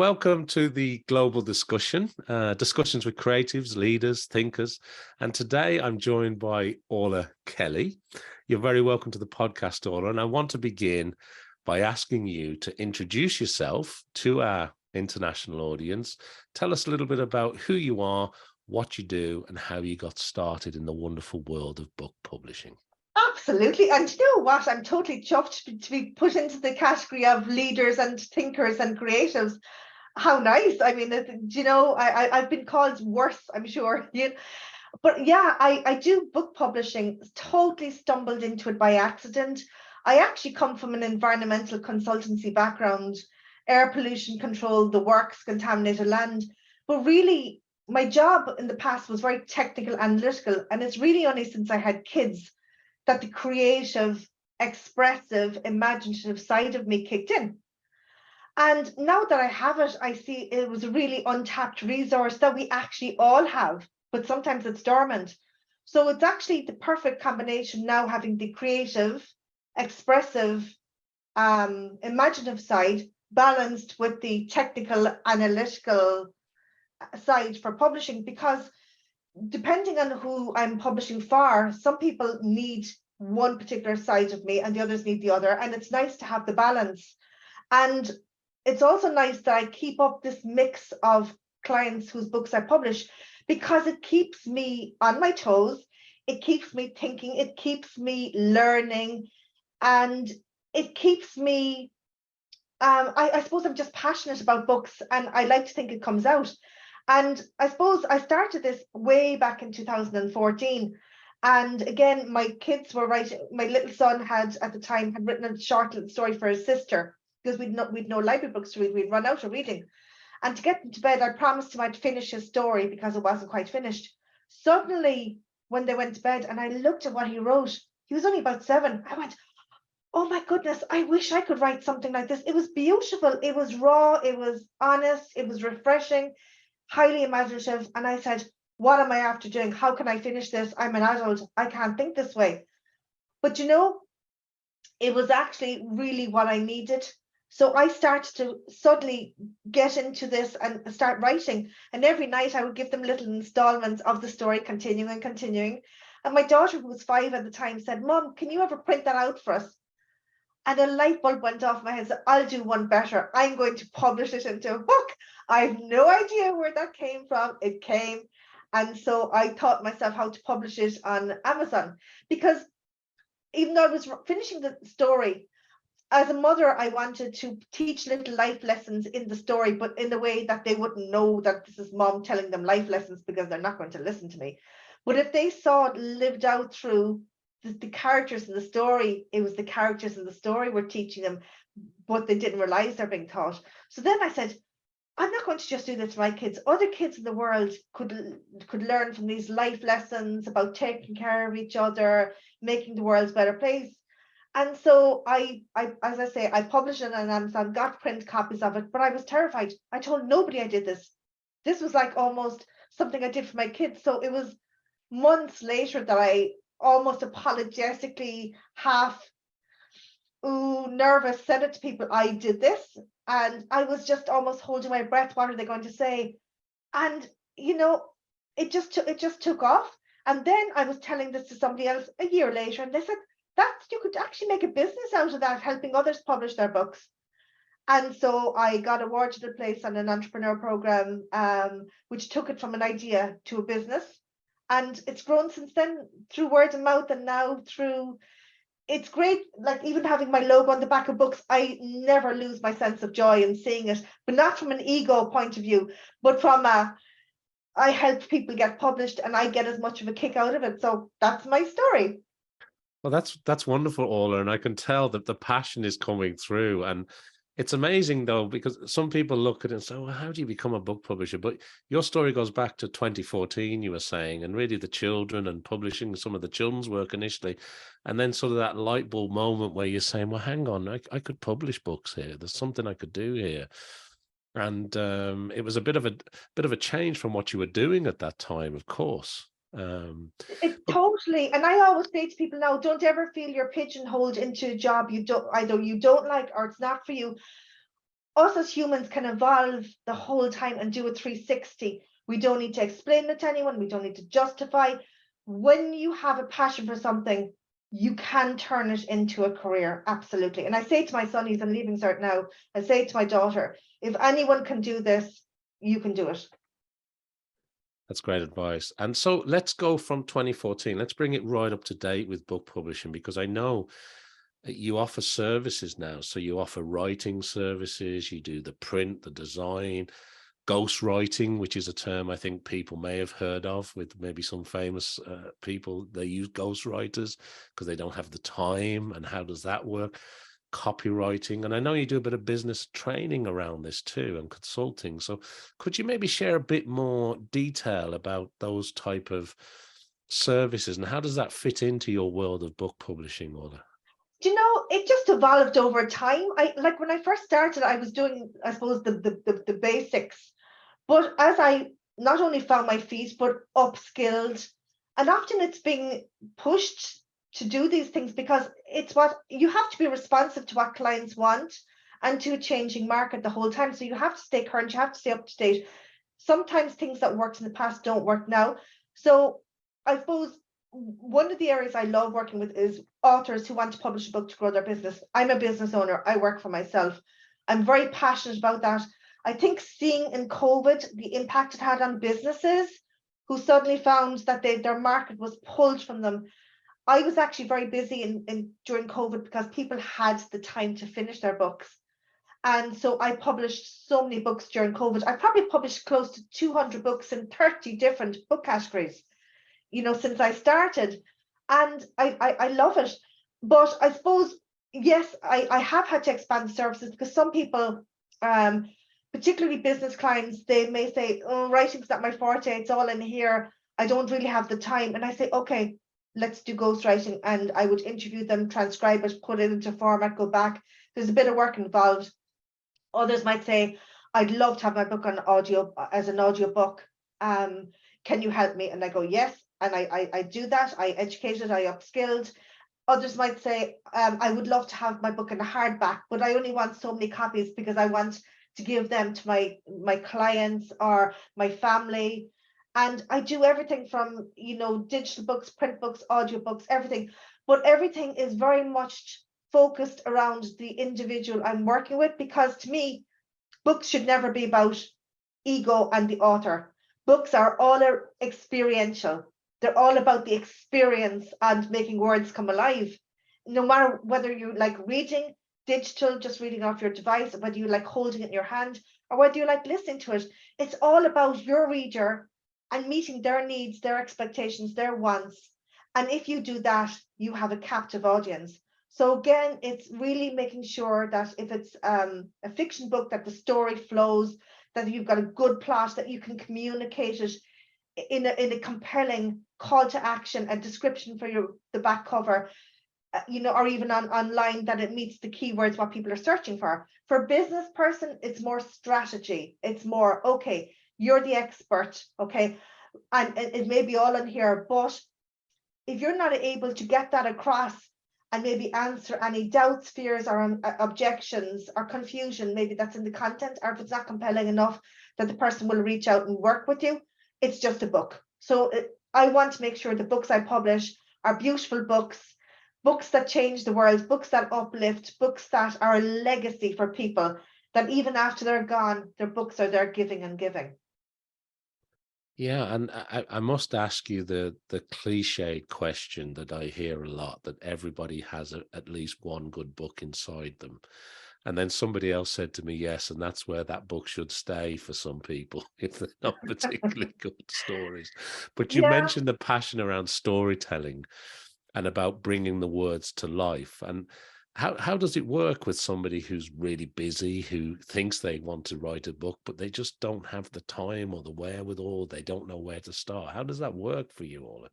welcome to the global discussion, discussions with creatives, leaders, thinkers. And today I'm joined by Orla Kelly. You're very welcome to the podcast, Orla. And I want to begin by asking you to introduce yourself to our international audience. Tell us a little bit about who you are, what you do, and how you got started in the wonderful world of book publishing. Absolutely. And you know what? I'm totally chuffed to be put into the category of leaders and thinkers and creatives. How nice. I mean, I've been called worse, I'm sure. But yeah, I do book publishing, totally stumbled into it by accident. I actually come from an environmental consultancy background, air pollution control, the works, contaminated land. But really, my job in the past was very technical, analytical. And it's really only since I had kids that the creative, expressive, imaginative side of me kicked in. And now that I have it, I see it was a really untapped resource that we actually all have, but sometimes it's dormant. So it's actually the perfect combination now, having the creative, expressive, imaginative side balanced with the technical, analytical side for publishing, because depending on who I'm publishing for, some people need one particular side of me and the others need the other. And it's nice to have the balance. And it's also nice that I keep up this mix of clients whose books I publish, because it keeps me on my toes. It keeps me thinking, it keeps me learning, and it keeps me, I suppose I'm just passionate about books, and I like to think it comes out. And I suppose I started this way back in 2014. And again, my kids were writing. My little son had, at the time, had written a short little story for his sister, because we'd no library books to read. We'd run out of reading. And to get him to bed, I promised him I'd finish his story because it wasn't quite finished. Suddenly, when they went to bed and I looked at what he wrote, he was only about 7. I went, oh my goodness, I wish I could write something like this. It was beautiful. It was raw. It was honest. It was refreshing, highly imaginative. And I said, what am I after doing? How can I finish this? I'm an adult. I can't think this way. But it was actually really what I needed. So I started to suddenly get into this and start writing. And every night I would give them little installments of the story, continuing and continuing. And my daughter, who was 5 at the time, said, Mom, can you ever print that out for us? And a light bulb went off my head. So I'll do one better. I'm going to publish it into a book. I have no idea where that came from. It came. And so I taught myself how to publish it on Amazon, because even though I was finishing the story, as a mother, I wanted to teach little life lessons in the story, but in a way that they wouldn't know that this is Mom telling them life lessons, because they're not going to listen to me. But if they saw it lived out through the characters in the story, it was the characters in the story were teaching them, but they didn't realize they're being taught. So then I said, I'm not going to just do this for my kids. Other kids in the world could learn from these life lessons about taking care of each other, making the world a better place. And so I as I say, I published it on Amazon, got print copies of it, but I was terrified. I told nobody I did this. This was like almost something I did for my kids. So it was months later that I almost apologetically, half nervous, said it to people, I did this. And I was just almost holding my breath. What are they going to say? And it just took off. And then I was telling this to somebody else a year later, and they said, you could actually make a business out of that, helping others publish their books. And so I got awarded a place on an entrepreneur program, which took it from an idea to a business. And it's grown since then through word of mouth, and now through, it's great. Like, even having my logo on the back of books, I never lose my sense of joy in seeing it, but not from an ego point of view, but from I help people get published and I get as much of a kick out of it. So that's my story. Well, that's wonderful, Orla, and I can tell that the passion is coming through. And it's amazing, though, because some people look at it and say, well, how do you become a book publisher? But your story goes back to 2014, you were saying, and really the children and publishing some of the children's work initially. And then sort of that light bulb moment where you're saying, well, hang on, I could publish books here. There's something I could do here. And it was a bit of a change from what you were doing at that time, of course. It totally, and I always say to people now, don't ever feel you're pigeonholed into a job you don't like, or it's not for you. us as humans can evolve the whole time and do a 360. We don't need to explain it to anyone. We don't need to justify. When you have a passion for something, you can turn it into a career. Absolutely. And I say to my son, he's in Leaving Cert now, I say to my daughter, if anyone can do this, you can do it. That's great advice. And so let's go from 2014. Let's bring it right up to date with book publishing, because I know you offer services now. So you offer writing services, you do the print, the design, ghostwriting, which is a term I think people may have heard of with maybe some famous people. They use ghostwriters because they don't have the time. And how does that work? Copywriting. And I know you do a bit of business training around this too, and consulting. So could you maybe share a bit more detail about those type of services, and how does that fit into your world of book publishing, Orla? Do you know, it just evolved over time. I like when I first started, I was doing, I suppose, the basics. But as I not only found my feet, but upskilled, and often it's being pushed to do these things because it's what you have to be responsive to what clients want and to a changing market the whole time. So you have to stay current, you have to stay up to date. Sometimes things that worked in the past don't work now. So I suppose one of the areas I love working with is authors who want to publish a book to grow their business. I'm a business owner, I work for myself. I'm very passionate about that. I think seeing in COVID the impact it had on businesses who suddenly found that their market was pulled from them. I was actually very busy in during COVID because people had the time to finish their books. And so I published so many books during COVID. I probably published close to 200 books in 30 different book categories, since I started. And I love it. But I suppose, yes, I have had to expand the services because some people, particularly business clients, they may say, oh, writing's not my forte, it's all in here. I don't really have the time. And I say, okay, let's do ghostwriting. And I would interview them, transcribe it, put it into format, go back. There's a bit of work involved. Others might say, I'd love to have my book on audio as an audiobook. Can you help me? And I go, yes. And I do that. I educated, I upskilled. Others might say, I would love to have my book in a hardback, but I only want so many copies because I want to give them to my clients or my family. And I do everything from, digital books, print books, audiobooks, everything. But everything is very much focused around the individual I'm working with, because to me, books should never be about ego and the author. Books are all experiential. They're all about the experience and making words come alive. No matter whether you like reading digital, just reading off your device, whether you like holding it in your hand, or whether you like listening to it, it's all about your reader and meeting their needs, their expectations, their wants. And if you do that, you have a captive audience. So again, it's really making sure that if it's a fiction book, that the story flows, that you've got a good plot, that you can communicate it in a compelling call to action, a description for the back cover, or even online, that it meets the keywords what people are searching for. For a business person, it's more strategy. It's more, okay, you're the expert, okay, and it may be all in here, but if you're not able to get that across and maybe answer any doubts, fears, or objections or confusion, maybe that's in the content, or if it's not compelling enough that the person will reach out and work with you, it's just a book. So I want to make sure the books I publish are beautiful books, books that change the world, books that uplift, books that are a legacy for people, that even after they're gone, their books are there giving and giving. Yeah, and I must ask you the cliched question that I hear a lot, that everybody has at least one good book inside them. And then somebody else said to me, yes, and that's where that book should stay for some people, if they're not particularly good stories. But you Yeah. mentioned the passion around storytelling and about bringing the words to life. And how does it work with somebody who's really busy, who thinks they want to write a book, but they just don't have the time or the wherewithal? They don't know where to start. How does that work for you, Ola?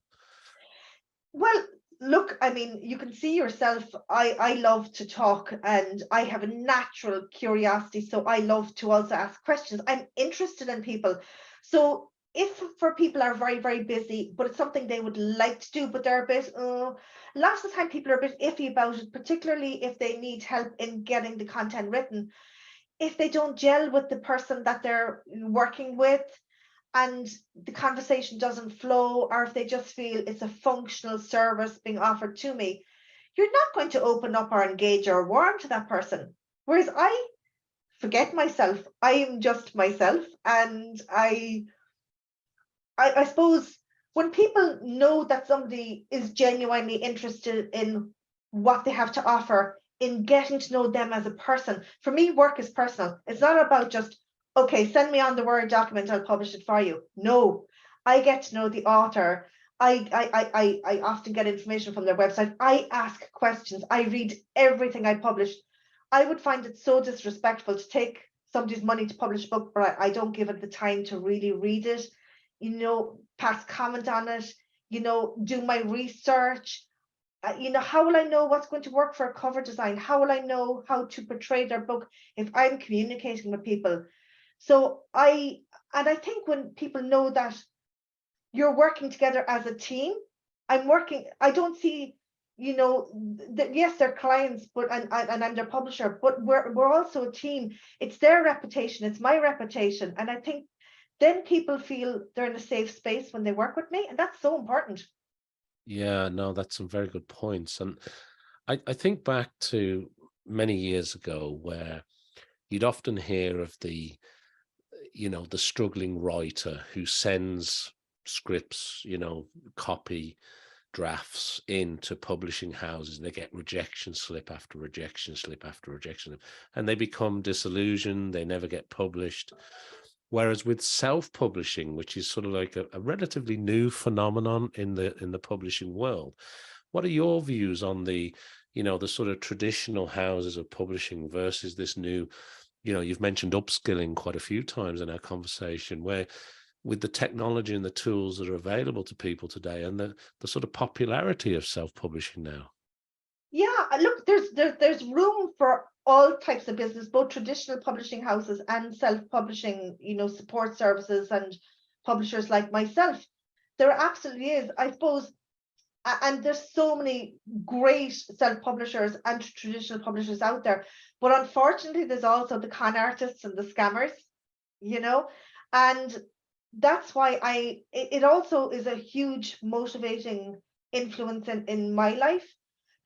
Well, look, I mean, you can see yourself. I love to talk and I have a natural curiosity. So I love to also ask questions. I'm interested in people. So if for people are very, very busy, but it's something they would like to do, but they're a bit, lots of the time people are a bit iffy about it, particularly if they need help in getting the content written. if they don't gel with the person that they're working with, and the conversation doesn't flow, or if they just feel it's a functional service being offered to me, you're not going to open up or engage or warm to that person. Whereas I forget myself. I am just myself. And I suppose when people know that somebody is genuinely interested in what they have to offer, in getting to know them as a person, for me, work is personal. It's not about just, okay, send me on the Word document, I'll publish it for you. No, I get to know the author. I often get information from their website. I ask questions. I read everything I publish. I would find it so disrespectful to take somebody's money to publish a book, but I don't give it the time to really read it, pass comment on it, do my research. How will I know what's going to work for a cover design? How will I know how to portray their book if I'm communicating with people? So I think when people know that you're working together as a team, I don't see, that yes, they're clients, but and I'm their publisher, but we're also a team. It's their reputation, it's my reputation. And I think then people feel they're in a safe space when they work with me. And that's so important. Yeah, no, that's some very good points. And I think back to many years ago where you'd often hear of the struggling writer who sends scripts, copy drafts into publishing houses, and they get rejection slip after rejection slip after rejection slip, and they become disillusioned, they never get published. Whereas with self-publishing, which is sort of like a relatively new phenomenon in the publishing world, what are your views on the sort of traditional houses of publishing versus this new, you've mentioned upskilling quite a few times in our conversation, where with the technology and the tools that are available to people today and the sort of popularity of self-publishing now? Yeah, look, there's room for all types of business, both traditional publishing houses and self-publishing, support services and publishers like myself. There absolutely is, I suppose. And there's so many great self-publishers and traditional publishers out there, but unfortunately there's also the con artists and the scammers, you know and that's why it also is a huge motivating influence in my life,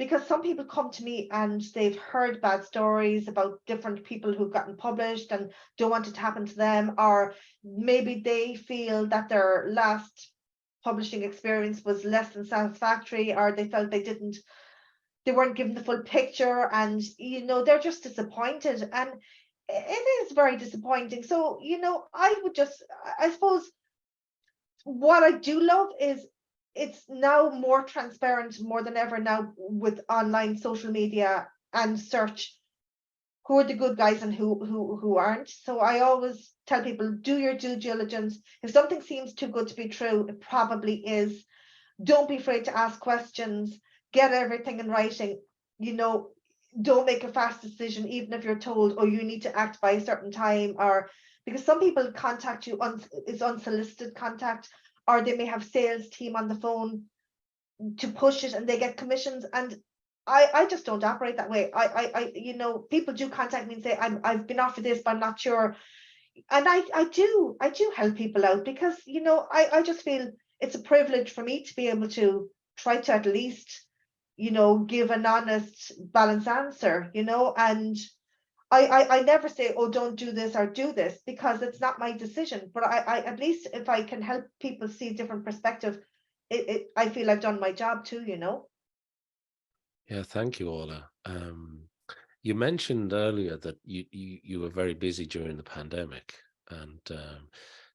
because some people come to me and they've heard bad stories about different people who've gotten published and don't want it to happen to them, or maybe they feel that their last publishing experience was less than satisfactory, or they felt they weren't given the full picture, and they're just disappointed, and it is very disappointing. So I suppose what I do love is it's now more transparent, more than ever now, with online social media and search, who are the good guys and who aren't. So I always tell people, do your due diligence. If something seems too good to be true, it probably is. Don't be afraid to ask questions. Get everything in writing. Don't make a fast decision, even if you're told, oh, you need to act by a certain time, or because some people contact you is unsolicited contact, or they may have sales team on the phone to push it and they get commissions. And I just don't operate that way. People do contact me and say, I've been offered this, but I'm not sure. And I do help people out, because I just feel it's a privilege for me to be able to try to at least give an honest, balanced answer, and I never say, oh, don't do this or do this, because it's not my decision. But I at least, if I can help people see a different perspective, I feel I've done my job too. Yeah, thank you, Orla. You mentioned earlier that you were very busy during the pandemic, and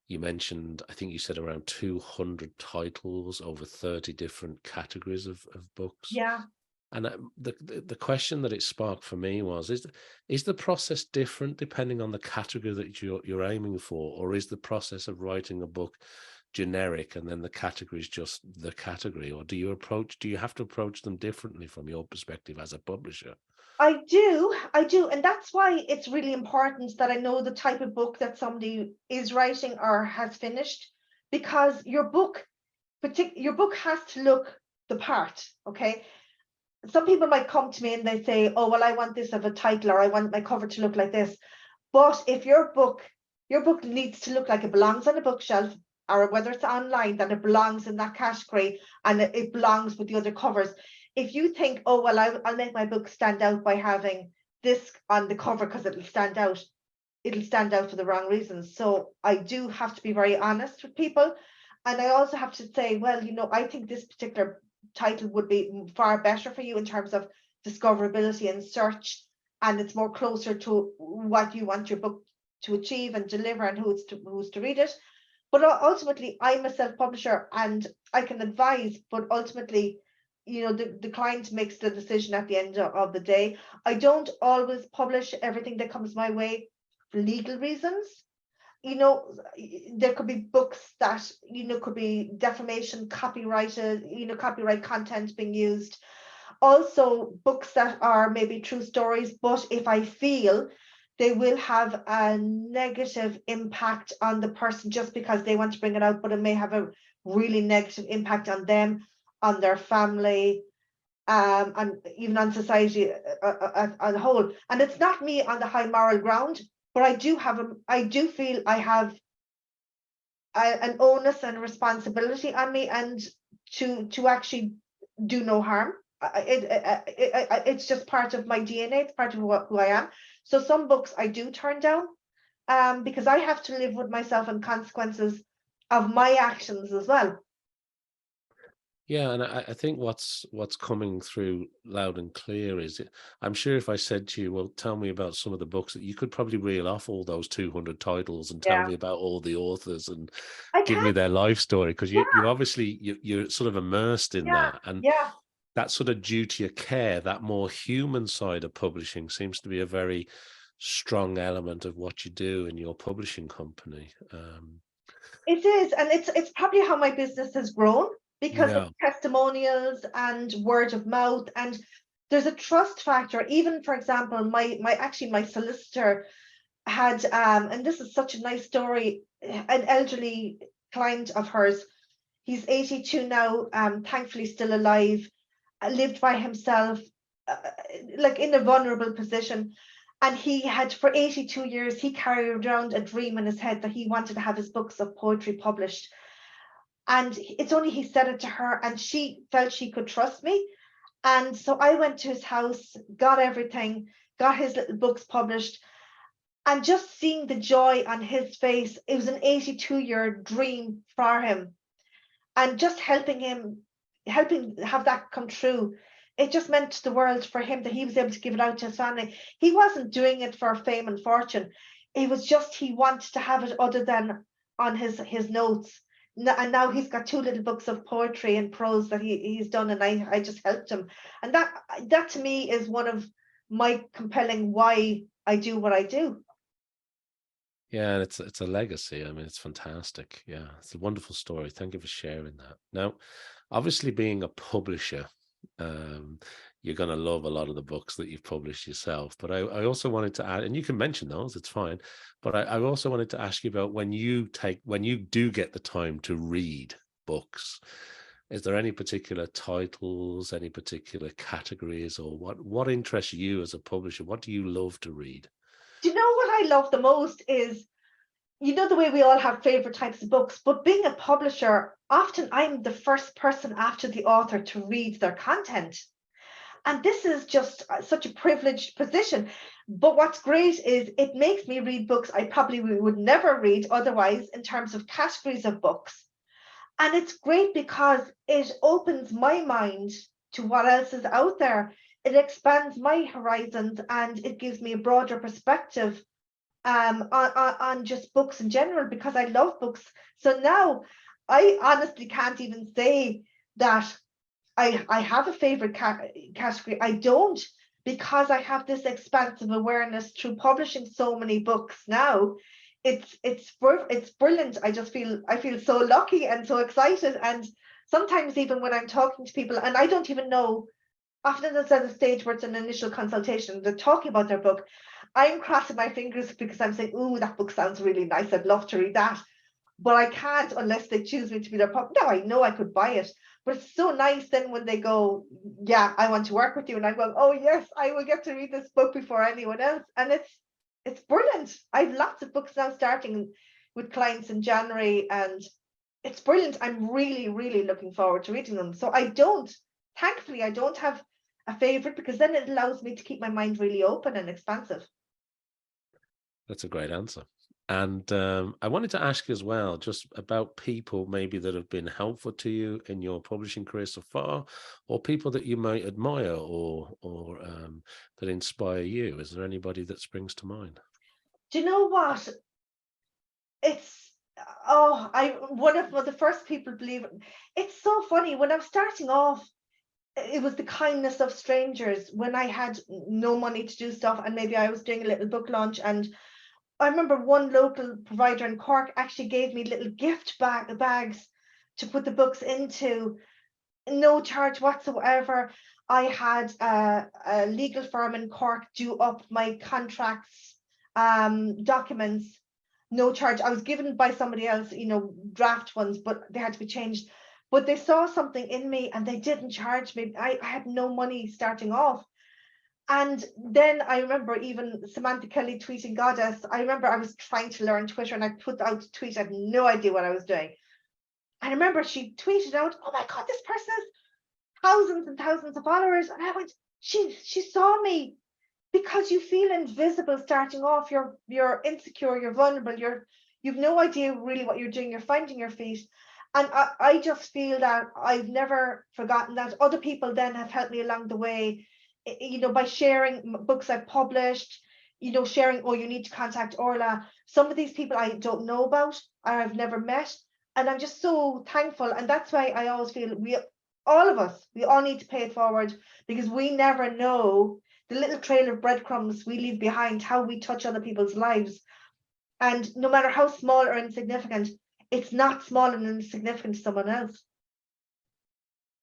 you mentioned, I think you said around 200 titles over 30 different categories of books. Yeah. And the question that it sparked for me was, is the process different depending on the category that you're aiming for, or is the process of writing a book generic and then the category is just the category, or do you have to approach them differently from your perspective as a publisher? I do, and that's why it's really important that I know the type of book that somebody is writing or has finished, because your book has to look the part. Okay, some people might come to me and they say, oh, well, I want this of a title, or I want my cover to look like this. But if your book needs to look like it belongs on a bookshelf, or whether it's online, that it belongs in that category and it belongs with the other covers. If you think, oh, well, I'll make my book stand out by having this on the cover because it'll stand out for the wrong reasons. So I do have to be very honest with people. And I also have to say, well, I think this particular title would be far better for you in terms of discoverability and search, and it's more closer to what you want your book to achieve and deliver and who's to read it. But ultimately, I'm a self-publisher and I can advise, but ultimately, the client makes the decision at the end of the day. I don't always publish everything that comes my way for legal reasons. There could be books that, could be defamation, copyrighted, copyright content being used. Also, books that are maybe true stories, but if I feel they will have a negative impact on the person just because they want to bring it out, but it may have a really negative impact on them, on their family, and even on society as a whole. And it's not me on the high moral ground, but I do feel I have an onus and responsibility on me, and to actually do no harm. It's just part of my DNA. It's part of who I am. So some books I do turn down, because I have to live with myself and consequences of my actions as well. Yeah, and I think what's coming through loud and clear is I'm sure if I said to you, well, tell me about some of the books, that you could probably reel off all those 200 titles and tell Yeah, me about all the authors and I give can. me their life story, because Yeah, you obviously you're sort of immersed in yeah, that, and yeah. that sort of duty of care, that more human side of publishing, seems to be a very strong element of what you do in your publishing company. It is, and it's probably how my business has grown, because it's Yeah. testimonials and word of mouth, and there's a trust factor. Even, for example, my solicitor had, and this is such a nice story, an elderly client of hers. He's 82 now, thankfully still alive, lived by himself, uh, like in a vulnerable position. And he had, for 82 years, he carried around a dream in his head that he wanted to have his books of poetry published. And it's only he said it to her, and she felt she could trust me. And so I went to his house, got everything, got his little books published. And just seeing the joy on his face, it was an 82-year dream for him. And just helping have that come true, it just meant the world for him that he was able to give it out to his family. He wasn't doing it for fame and fortune. It was just he wanted to have it other than on his notes. And now he's got two little books of poetry and prose that he's done, and I just helped him. And that to me is one of my compelling why I do what I do. Yeah, and it's a legacy. I mean, it's fantastic. Yeah, it's a wonderful story. Thank you for sharing that. Now, obviously, being a publisher, um, you're going to love a lot of the books that you've published yourself. But I also wanted to add, and you can mention those, it's fine. But I also wanted to ask you about when you do get the time to read books, is there any particular titles, any particular categories, or what interests you as a publisher? What do you love to read? Do you know what I love the most is, the way we all have favorite types of books, but being a publisher, often I'm the first person after the author to read their content. And this is just such a privileged position. But what's great is it makes me read books I probably would never read otherwise, in terms of categories of books. And it's great because it opens my mind to what else is out there. It expands my horizons and it gives me a broader perspective, on just books in general, because I love books. So now I honestly can't even say that I have a favorite category. I don't, because I have this expansive awareness through publishing so many books now. It's brilliant. I feel so lucky and so excited. And sometimes even when I'm talking to people and I don't even know, often it's at a stage where it's an initial consultation, they're talking about their book, I'm crossing my fingers because I'm saying, "Ooh, that book sounds really nice. I'd love to read that." But I can't unless they choose me to be their pub. Now I know I could buy it, but it's so nice then when they go, "Yeah, I want to work with you," and I'm going, "Oh yes, I will get to read this book before anyone else." And it's brilliant. I have lots of books now starting with clients in January, and it's brilliant. I'm really, really looking forward to reading them. So thankfully, I don't have a favorite, because then it allows me to keep my mind really open and expansive. That's a great answer. And I wanted to ask you as well, just about people maybe that have been helpful to you in your publishing career so far, or people that you might admire or that inspire you. Is there anybody that springs to mind? Do you know what? It's oh, I one of the first people, believe it. It's so funny. When I'm starting off, it was the kindness of strangers when I had no money to do stuff, and maybe I was doing a little book launch. And I remember one local provider in Cork actually gave me little gift bags to put the books into, no charge whatsoever. I had a legal firm in Cork do up my contracts, documents, no charge. I was given by somebody else, draft ones, but they had to be changed. But they saw something in me and they didn't charge me. I had no money starting off. And then I remember even Samantha Kelly tweeting Goddess. I remember I was trying to learn Twitter and I put out a tweet. I had no idea what I was doing. I remember she tweeted out, "Oh my God, this person has thousands and thousands of followers." And I went, she saw me. Because you feel invisible starting off, you're insecure, you're vulnerable, you've no idea really what you're doing, you're finding your feet. And I just feel that I've never forgotten that. Other people then have helped me along the way, by sharing books I've published, sharing, "Oh, you need to contact Orla." Some of these people I don't know about or I've never met, and I'm just so thankful. And that's why I always feel all of us, we all need to pay it forward, because we never know the little trail of breadcrumbs we leave behind, how we touch other people's lives. And no matter how small or insignificant, it's not small and insignificant to someone else.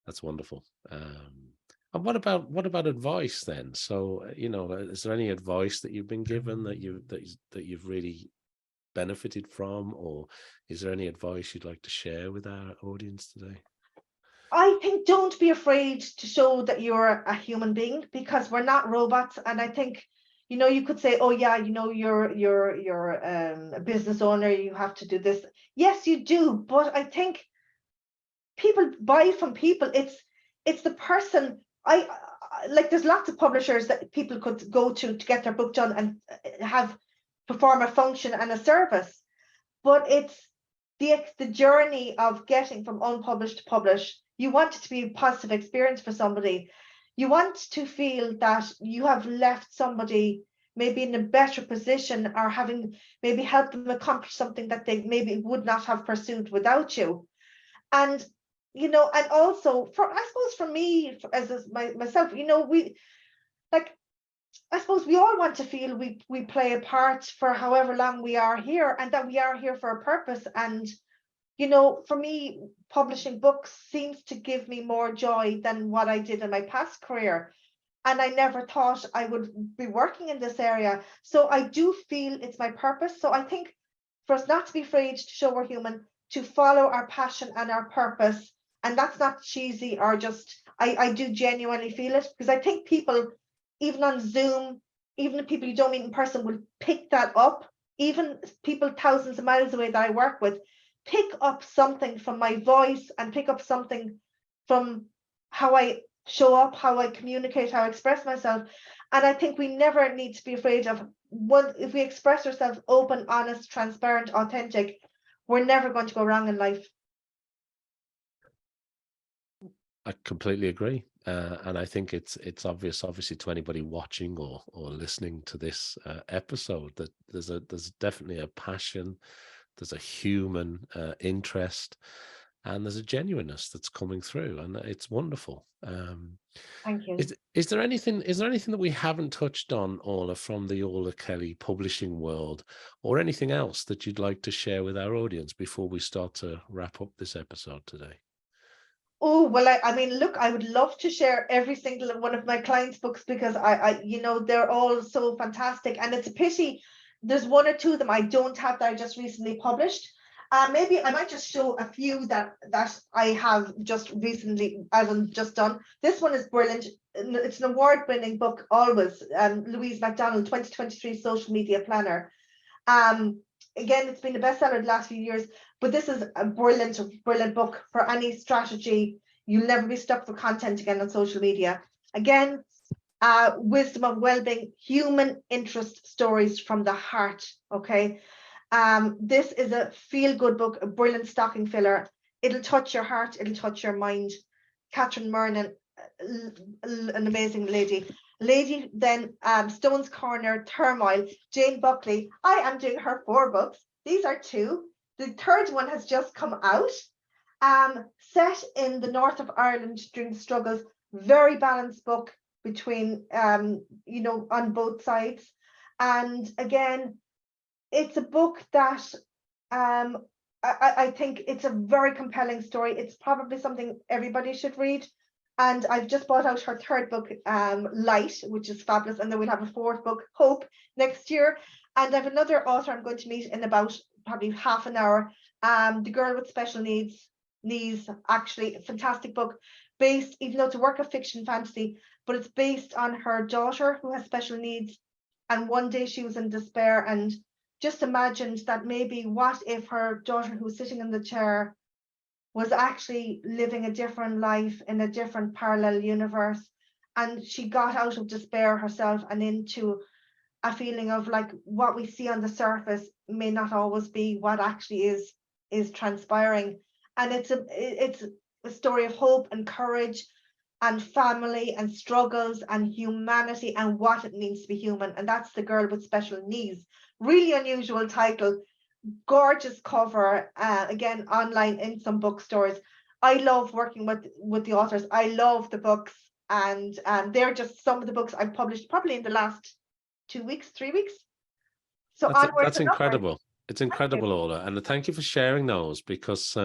That's wonderful. And what about advice then? So, is there any advice that you've been given that you've really benefited from, or is there any advice you'd like to share with our audience today? I think don't be afraid to show that you're a human being, because we're not robots. And I think, you could say, "Oh yeah, you're a business owner, you have to do this." Yes, you do, but I think people buy from people. It's the person. Like, there's lots of publishers that people could go to get their book done and have perform a function and a service, but it's the journey of getting from unpublished to published. You want it to be a positive experience for somebody. You want to feel that you have left somebody maybe in a better position, or having maybe helped them accomplish something that they maybe would not have pursued without you. And and also, I suppose for me, as myself, we, like, I suppose we all want to feel we play a part for however long we are here, and that we are here for a purpose. And for me, publishing books seems to give me more joy than what I did in my past career. And I never thought I would be working in this area. So I do feel it's my purpose. So I think for us not to be afraid to show we're human, to follow our passion and our purpose. And that's not cheesy or just, I do genuinely feel it, because I think people, even on Zoom, even the people you don't meet in person, will pick that up. Even people thousands of miles away that I work with pick up something from my voice, and pick up something from how I show up, how I communicate, how I express myself. And I think we never need to be afraid of what, if we express ourselves open, honest, transparent, authentic, we're never going to go wrong in life. I completely agree, and I think it's obvious, obviously, to anybody watching or listening to this episode, that there's definitely a passion, there's a human interest, and there's a genuineness that's coming through, and it's wonderful. Thank you. Is there anything that we haven't touched on, Orla, from the Orla Kelly publishing world, or anything else that you'd like to share with our audience before we start to wrap up this episode today? Oh, well, I mean, look, I would love to share every single one of my clients' books, because they're all so fantastic. And it's a pity there's one or two of them I don't have that I just recently published. Maybe I might just show a few that I have just recently, as I'm just done. This one is brilliant. It's an award-winning book, always. Louise MacDonald, 2023 Social Media Planner. Again, it's been a bestseller the last few years, but this is a brilliant book for any strategy. You'll never be stuck for content again on social media. Again, wisdom of well-being, human interest stories from the heart. Okay. This is a feel-good book, a brilliant stocking filler. It'll touch your heart, it'll touch your mind. Catherine Mernon, an amazing lady. Then Stone's Corner, Turmoil, Jane Buckley. I am doing her 4 books. These are 2. The 3rd one has just come out. Set in the north of Ireland during the struggles. Very balanced book between, on both sides. And again, it's a book that I think it's a very compelling story. It's probably something everybody should read. And I've just bought out her 3rd book, Light, which is fabulous. And then we'll have a 4th book, Hope, next year. And I have another author I'm going to meet in about probably half an hour. The Girl with Special Needs, actually a fantastic book, based, even though it's a work of fiction fantasy, but it's based on her daughter who has special needs. And one day she was in despair and just imagined that maybe what if her daughter who was sitting in the chair was actually living a different life in a different parallel universe. And she got out of despair herself and into a feeling of like what we see on the surface may not always be what actually is transpiring. And it's a story of hope and courage and family and struggles and humanity and what it means to be human. And that's The Girl with Special Needs. Really unusual title, gorgeous cover, again online in some bookstores. I love working with the authors. I love the books, and they're just some of the books I've published probably in the last 2 weeks, 3 weeks. So that's incredible. It's incredible, Orla, and thank you for sharing those, because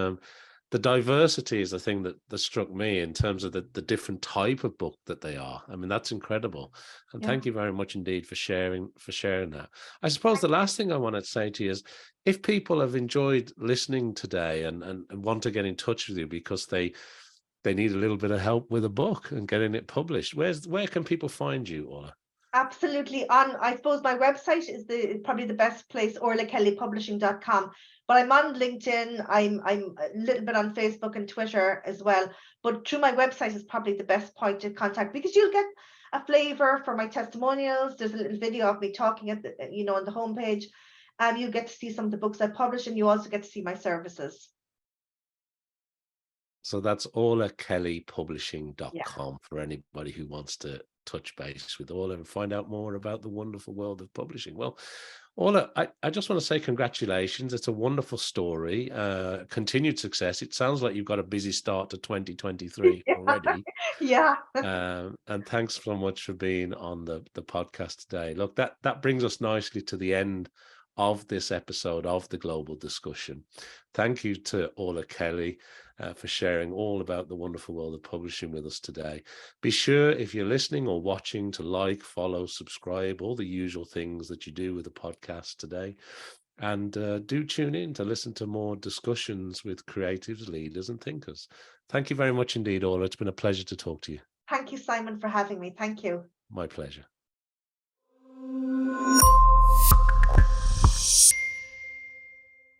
the diversity is the thing that struck me in terms of the different type of book that they are. I mean, that's incredible. And thank you very much indeed for sharing that. I suppose the last thing I want to say to you is, if people have enjoyed listening today and want to get in touch with you because they need a little bit of help with a book and getting it published, where can people find you, Orla? Absolutely. I suppose my website is probably the best place, orlakellypublishing.com. But I'm on LinkedIn. I'm a little bit on Facebook and Twitter as well. But through my website is probably the best point to contact, because you'll get a flavor for my testimonials. There's a little video of me talking at the, on the homepage. You get to see some of the books I publish, and you also get to see my services. So that's orlakellypublishing.com for anybody who wants to touch base with Orla and find out more about the wonderful world of publishing. Well, Orla, I just want to say congratulations. It's a wonderful story, continued success. It sounds like you've got a busy start to 2023 already. And thanks so much for being on the podcast today. Look, that brings us nicely to the end of this episode of the Global Discussion. Thank you to Orla Kelly for sharing all about the wonderful world of publishing with us today. Be sure, if you're listening or watching, to like, follow, subscribe, all the usual things that you do with the podcast today. And do tune in to listen to more discussions with creatives, leaders, and thinkers. Thank you very much indeed, Orla. It's been a pleasure to talk to you. Thank you, Simon, for having me. Thank you. My pleasure.